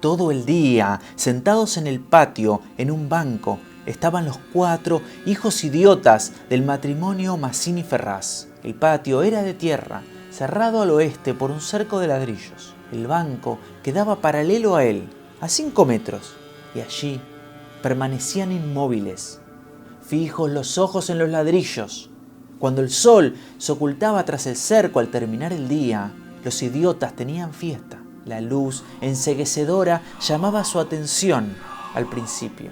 Todo el día, sentados en el patio, en un banco, estaban los 4 hijos idiotas del matrimonio Mazzini-Ferraz. El patio era de tierra, cerrado al oeste por un cerco de ladrillos. El banco quedaba paralelo a él, a 5 metros, y allí permanecían inmóviles, fijos los ojos en los ladrillos. Cuando el sol se ocultaba tras el cerco al terminar el día, los idiotas tenían fiesta. La luz enceguecedora llamaba su atención al principio.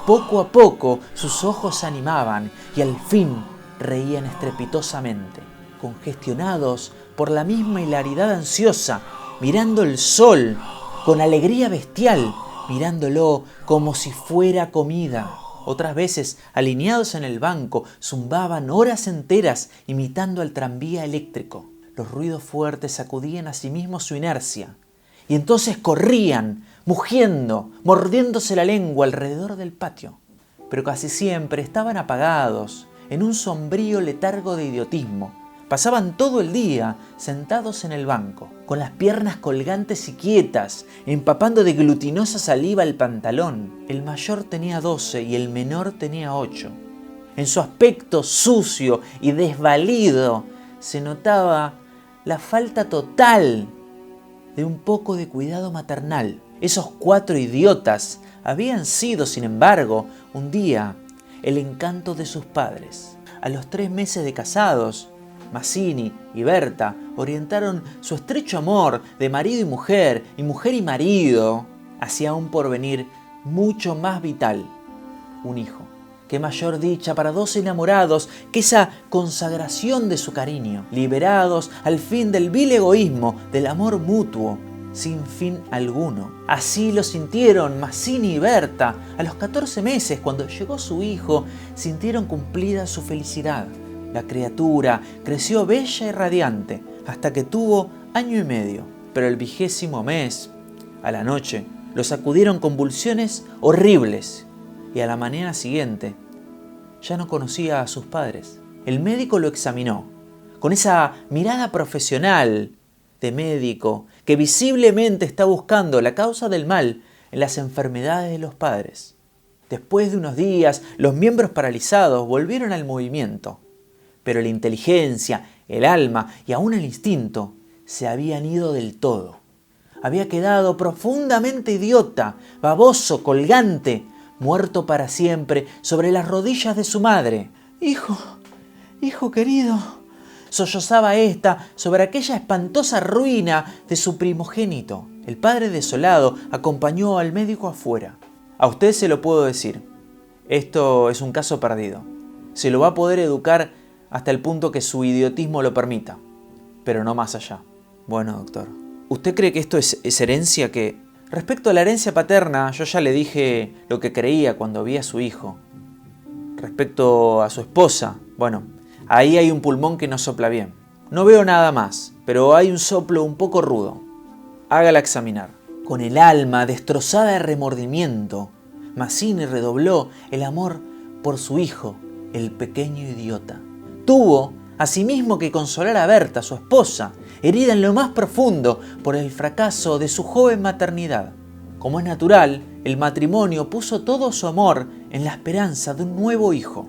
Poco a poco sus ojos se animaban y al fin reían estrepitosamente, congestionados por la misma hilaridad ansiosa, mirando el sol con alegría bestial, mirándolo como si fuera comida. Otras veces, alineados en el banco, zumbaban horas enteras imitando al tranvía eléctrico. Los ruidos fuertes sacudían a sí mismos su inercia, y entonces corrían, mugiendo, mordiéndose la lengua alrededor del patio. Pero casi siempre estaban apagados, en un sombrío letargo de idiotismo. Pasaban todo el día sentados en el banco, con las piernas colgantes y quietas, empapando de glutinosa saliva el pantalón. El mayor tenía 12 y el menor tenía 8. En su aspecto sucio y desvalido se notaba la falta total de un poco de cuidado maternal. Esos 4 idiotas habían sido, sin embargo, un día el encanto de sus padres. A los 3 meses de casados, Mazzini y Berta orientaron su estrecho amor de marido y mujer y marido hacia un porvenir mucho más vital, un hijo. Qué mayor dicha para 2 enamorados que esa consagración de su cariño, liberados al fin del vil egoísmo del amor mutuo, sin fin alguno. Así lo sintieron Mazzini y Berta. A los 14 meses, cuando llegó su hijo, sintieron cumplida su felicidad. La criatura creció bella y radiante hasta que tuvo 1 año y medio. Pero el 20º mes, a la noche, lo sacudieron convulsiones horribles. Y a la mañana siguiente ya no conocía a sus padres. El médico lo examinó con esa mirada profesional de médico que visiblemente está buscando la causa del mal en las enfermedades de los padres. Después de unos días, los miembros paralizados volvieron al movimiento, pero la inteligencia, el alma y aún el instinto se habían ido del todo. Había quedado profundamente idiota, baboso, colgante, muerto para siempre sobre las rodillas de su madre. Hijo querido, sollozaba ésta sobre aquella espantosa ruina de su primogénito. El padre desolado acompañó al médico afuera. A usted se lo puedo decir, esto es un caso perdido. Se lo va a poder educar hasta el punto que su idiotismo lo permita, pero no más allá. Bueno, doctor, ¿usted cree que esto es herencia que...? Respecto a la herencia paterna, yo ya le dije lo que creía cuando vi a su hijo. Respecto a su esposa, bueno, ahí hay un pulmón que no sopla bien. No veo nada más, pero hay un soplo un poco rudo. Hágala examinar. Con el alma destrozada de remordimiento, Mazzini redobló el amor por su hijo, el pequeño idiota. Tuvo asimismo que consolar a Berta, su esposa, herida en lo más profundo por el fracaso de su joven maternidad. Como es natural, el matrimonio puso todo su amor en la esperanza de un nuevo hijo.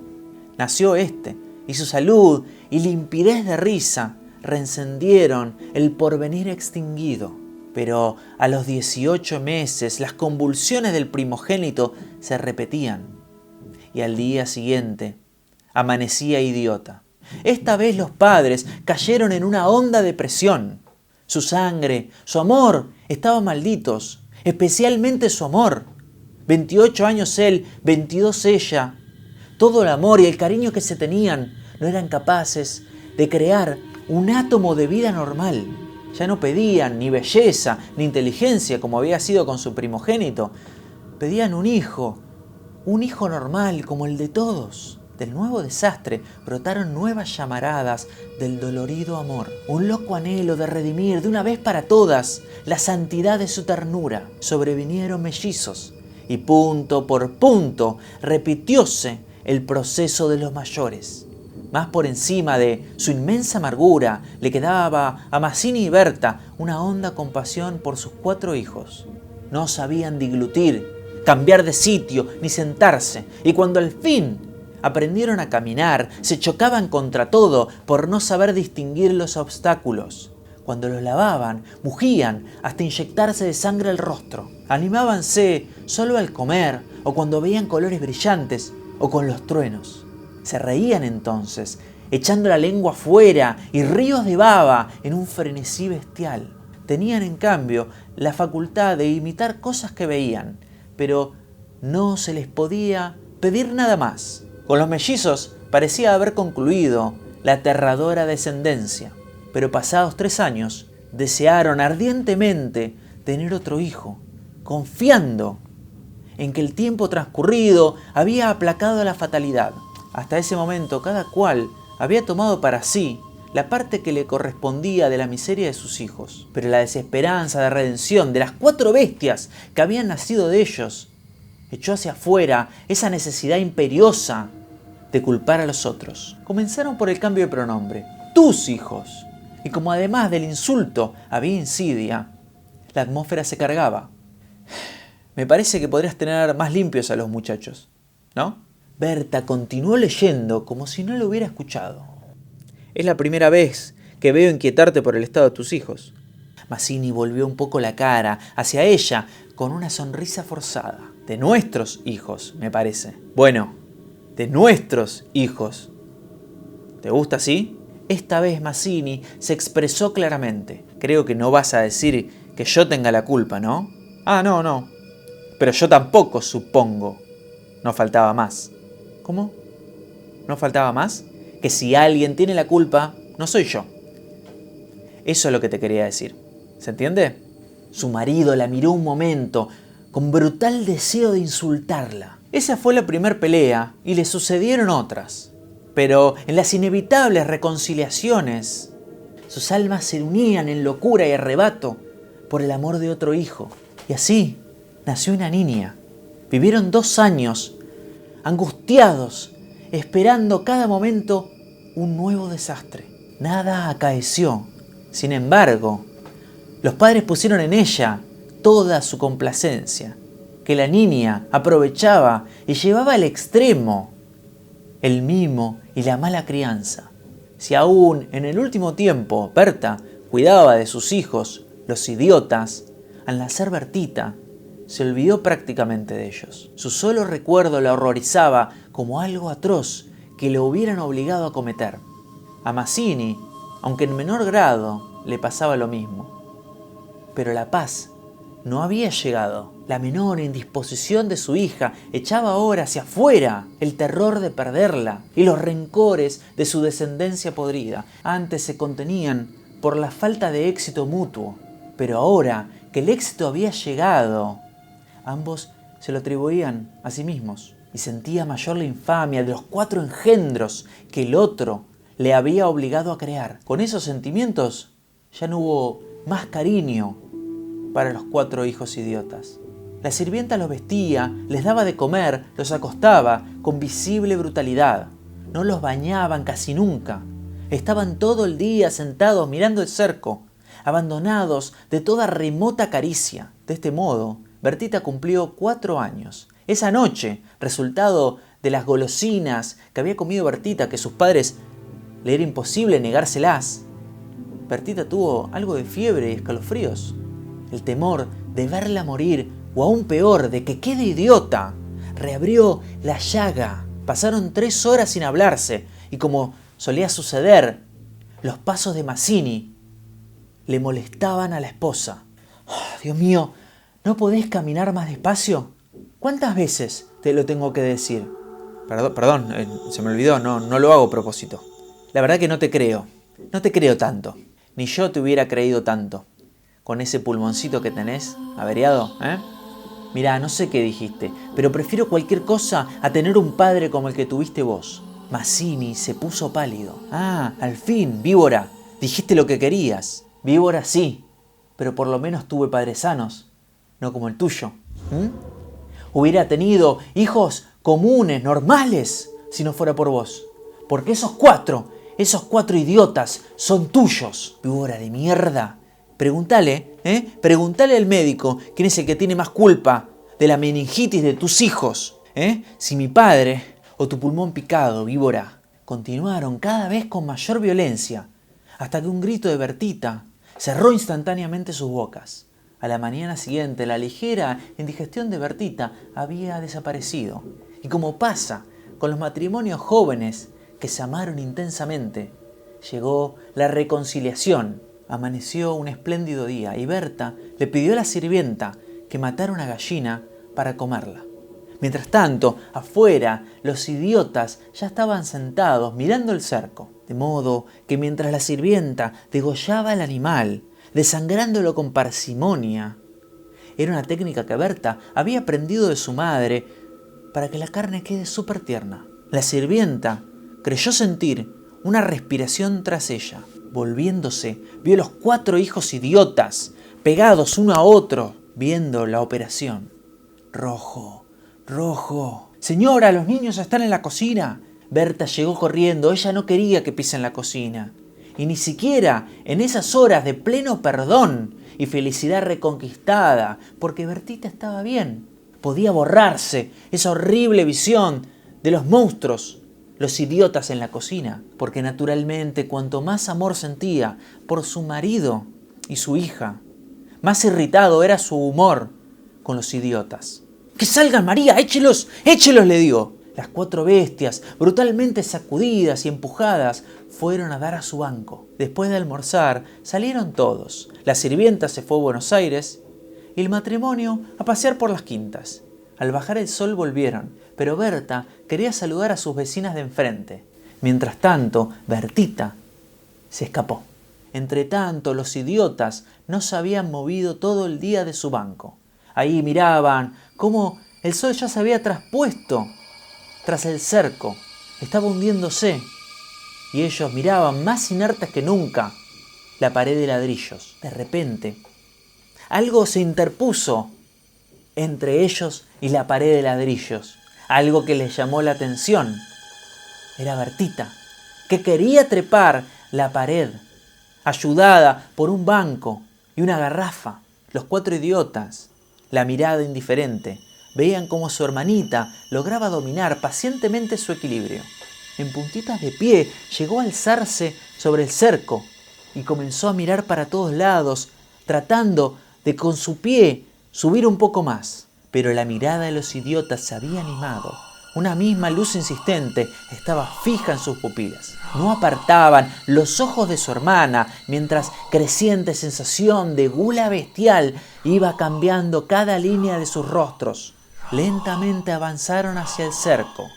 Nació este, y su salud y limpidez de risa reencendieron el porvenir extinguido. Pero a los 18 meses las convulsiones del primogénito se repetían, y al día siguiente amanecía idiota. Esta vez los padres cayeron en una honda depresión. Su sangre, su amor estaban malditos, especialmente su amor. 28 años él, 22 ella. Todo el amor y el cariño que se tenían no eran capaces de crear un átomo de vida normal. Ya no pedían ni belleza ni inteligencia como había sido con su primogénito. Pedían un hijo normal como el de todos. Del nuevo desastre brotaron nuevas llamaradas del dolorido amor. Un loco anhelo de redimir de una vez para todas la santidad de su ternura. Sobrevinieron mellizos y punto por punto repitióse el proceso de los mayores. Más por encima de su inmensa amargura le quedaba a Mazzini y Berta una honda compasión por sus 4 hijos. No sabían diglutir, cambiar de sitio ni sentarse. Y cuando al fin aprendieron a caminar, se chocaban contra todo por no saber distinguir los obstáculos. Cuando los lavaban, mugían hasta inyectarse de sangre el rostro. Animábanse solo al comer o cuando veían colores brillantes o con los truenos. Se reían entonces, echando la lengua fuera y ríos de baba en un frenesí bestial. Tenían en cambio la facultad de imitar cosas que veían, pero no se les podía pedir nada más. Con los mellizos parecía haber concluido la aterradora descendencia, pero pasados 3 años desearon ardientemente tener otro hijo, confiando en que el tiempo transcurrido había aplacado la fatalidad. Hasta ese momento cada cual había tomado para sí la parte que le correspondía de la miseria de sus hijos. Pero la desesperanza de redención de las 4 bestias que habían nacido de ellos echó hacia afuera esa necesidad imperiosa de culpar a los otros. Comenzaron por el cambio de pronombre. Tus hijos. Y como además del insulto había insidia, la atmósfera se cargaba. Me parece que podrías tener más limpios a los muchachos, ¿no? Berta continuó leyendo como si no lo hubiera escuchado. Es la primera vez que veo inquietarte por el estado de tus hijos. Mazzini volvió un poco la cara hacia ella con una sonrisa forzada. De nuestros hijos, me parece. Bueno, de nuestros hijos. ¿Te gusta así? Esta vez Mazzini se expresó claramente. Creo que no vas a decir que yo tenga la culpa, ¿no? Ah, no. Pero yo tampoco, supongo. No faltaba más. ¿Cómo? ¿No faltaba más? Que si alguien tiene la culpa, no soy yo. Eso es lo que te quería decir. ¿Se entiende? Su marido la miró un momento, con brutal deseo de insultarla. Esa fue la primer pelea y le sucedieron otras. Pero en las inevitables reconciliaciones, sus almas se unían en locura y arrebato por el amor de otro hijo. Y así nació una niña. Vivieron 2 años, angustiados, esperando cada momento un nuevo desastre. Nada acaeció. Sin embargo, los padres pusieron en ella toda su complacencia, que la niña aprovechaba y llevaba al extremo el mimo y la mala crianza. Si aún en el último tiempo Berta cuidaba de sus hijos, los idiotas, al nacer Bertita, se olvidó prácticamente de ellos. Su solo recuerdo la horrorizaba como algo atroz que lo hubieran obligado a cometer. A Mazzini, aunque en menor grado, le pasaba lo mismo. Pero la paz no había llegado. La menor indisposición de su hija echaba ahora hacia afuera el terror de perderla y los rencores de su descendencia podrida. Antes se contenían por la falta de éxito mutuo, pero ahora que el éxito había llegado, ambos se lo atribuían a sí mismos y sentía mayor la infamia de los 4 engendros que el otro le había obligado a crear. Con esos sentimientos ya no hubo más cariño para los 4 hijos idiotas. La sirvienta los vestía, les daba de comer, los acostaba con visible brutalidad. No los bañaban casi nunca. Estaban todo el día sentados mirando el cerco, abandonados de toda remota caricia. De este modo, Bertita cumplió 4 años. Esa noche, resultado de las golosinas que había comido Bertita, que sus padres le era imposible negárselas, Bertita tuvo algo de fiebre y escalofríos. El temor de verla morir, o aún peor, de que quede idiota, reabrió la llaga. Pasaron 3 horas sin hablarse, y como solía suceder, los pasos de Mazzini le molestaban a la esposa. Oh, Dios mío, ¿no podés caminar más despacio? ¿Cuántas veces te lo tengo que decir? Perdón, se me olvidó, no lo hago a propósito. La verdad que no te creo tanto. Ni yo te hubiera creído tanto. Con ese pulmoncito que tenés, averiado, ¿eh? Mirá, no sé qué dijiste, pero prefiero cualquier cosa a tener un padre como el que tuviste vos. Mazzini se puso pálido. Ah, al fin, víbora, dijiste lo que querías. Víbora sí, pero por lo menos tuve padres sanos, no como el tuyo. Hubiera tenido hijos comunes, normales, si no fuera por vos. Porque esos cuatro idiotas son tuyos. Víbora de mierda, Preguntale al médico quién es el que tiene más culpa de la meningitis de tus hijos. Si mi padre o tu pulmón picado, víbora. Continuaron cada vez con mayor violencia, hasta que un grito de Bertita cerró instantáneamente sus bocas. A la mañana siguiente, la ligera indigestión de Bertita había desaparecido. Y como pasa con los matrimonios jóvenes que se amaron intensamente, llegó la reconciliación. Amaneció un espléndido día y Berta le pidió a la sirvienta que matara una gallina para comerla. Mientras tanto, afuera, los idiotas ya estaban sentados mirando el cerco. De modo que mientras la sirvienta degollaba al animal, desangrándolo con parsimonia, era una técnica que Berta había aprendido de su madre para que la carne quede súper tierna. La sirvienta creyó sentir una respiración tras ella. Volviéndose, vio a los 4 hijos idiotas, pegados uno a otro, viendo la operación. Rojo. Señora, los niños están en la cocina. Berta llegó corriendo, ella no quería que pisen la cocina. Y ni siquiera en esas horas de pleno perdón y felicidad reconquistada, porque Bertita estaba bien. Podía borrarse esa horrible visión de los monstruos, los idiotas en la cocina, porque naturalmente cuanto más amor sentía por su marido y su hija, más irritado era su humor con los idiotas. ¡Que salgan, María! ¡Échelos! ¡Échelos!, le digo. Las 4 bestias, brutalmente sacudidas y empujadas, fueron a dar a su banco. Después de almorzar, salieron todos. La sirvienta se fue a Buenos Aires y el matrimonio a pasear por las quintas. Al bajar el sol volvieron, pero Berta quería saludar a sus vecinas de enfrente. Mientras tanto, Bertita se escapó. Entretanto, los idiotas no se habían movido todo el día de su banco. Ahí miraban cómo el sol ya se había traspuesto tras el cerco. Estaba hundiéndose. Y ellos miraban más inertes que nunca la pared de ladrillos. De repente, algo se interpuso entre ellos y la pared de ladrillos. Algo que les llamó la atención. Era Bertita, que quería trepar la pared, ayudada por un banco y una garrafa. Los 4 idiotas, la mirada indiferente, veían cómo su hermanita lograba dominar pacientemente su equilibrio. En puntitas de pie llegó a alzarse sobre el cerco y comenzó a mirar para todos lados, tratando de con su pie subir un poco más. Pero la mirada de los idiotas se había animado. Una misma luz insistente estaba fija en sus pupilas. No apartaban los ojos de su hermana, mientras creciente sensación de gula bestial iba cambiando cada línea de sus rostros. Lentamente avanzaron hacia el cerco.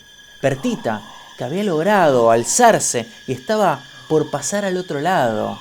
Bertita, que había logrado alzarse y estaba por pasar al otro lado,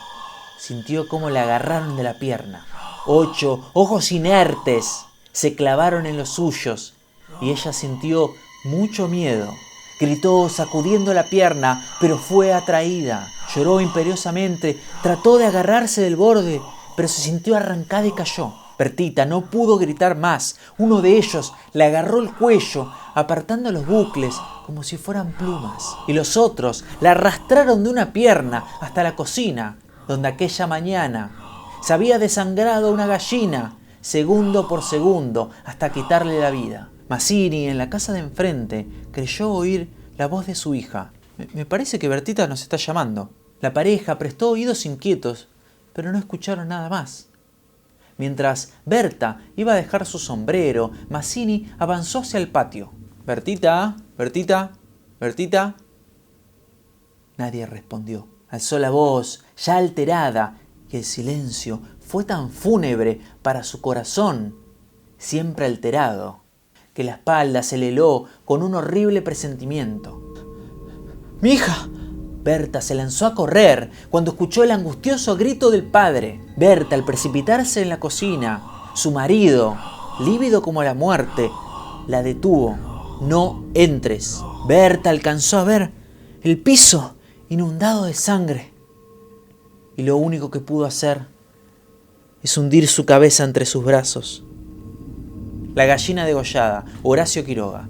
sintió cómo la agarraron de la pierna. 8 ojos inertes se clavaron en los suyos y ella sintió mucho miedo. Gritó sacudiendo la pierna, pero fue atraída. Lloró imperiosamente, trató de agarrarse del borde, pero se sintió arrancada y cayó. Bertita no pudo gritar más. Uno de ellos le agarró el cuello, apartando los bucles como si fueran plumas. Y los otros la arrastraron de una pierna hasta la cocina, donde aquella mañana se había desangrado una gallina, segundo por segundo, hasta quitarle la vida. Mazzini, en la casa de enfrente, creyó oír la voz de su hija. Me parece que Bertita nos está llamando. La pareja prestó oídos inquietos, pero no escucharon nada más. Mientras Berta iba a dejar su sombrero, Mazzini avanzó hacia el patio. «Bertita, Bertita, Bertita». Nadie respondió. Alzó la voz, ya alterada, y el silencio fue tan fúnebre para su corazón, siempre alterado, que la espalda se le heló con un horrible presentimiento. «¡Mi hija!». Berta se lanzó a correr cuando escuchó el angustioso grito del padre. Berta, al precipitarse en la cocina, su marido, lívido como la muerte, la detuvo. «No entres». Berta alcanzó a ver el piso inundado de sangre y lo único que pudo hacer es hundir su cabeza entre sus brazos. La gallina degollada, Horacio Quiroga.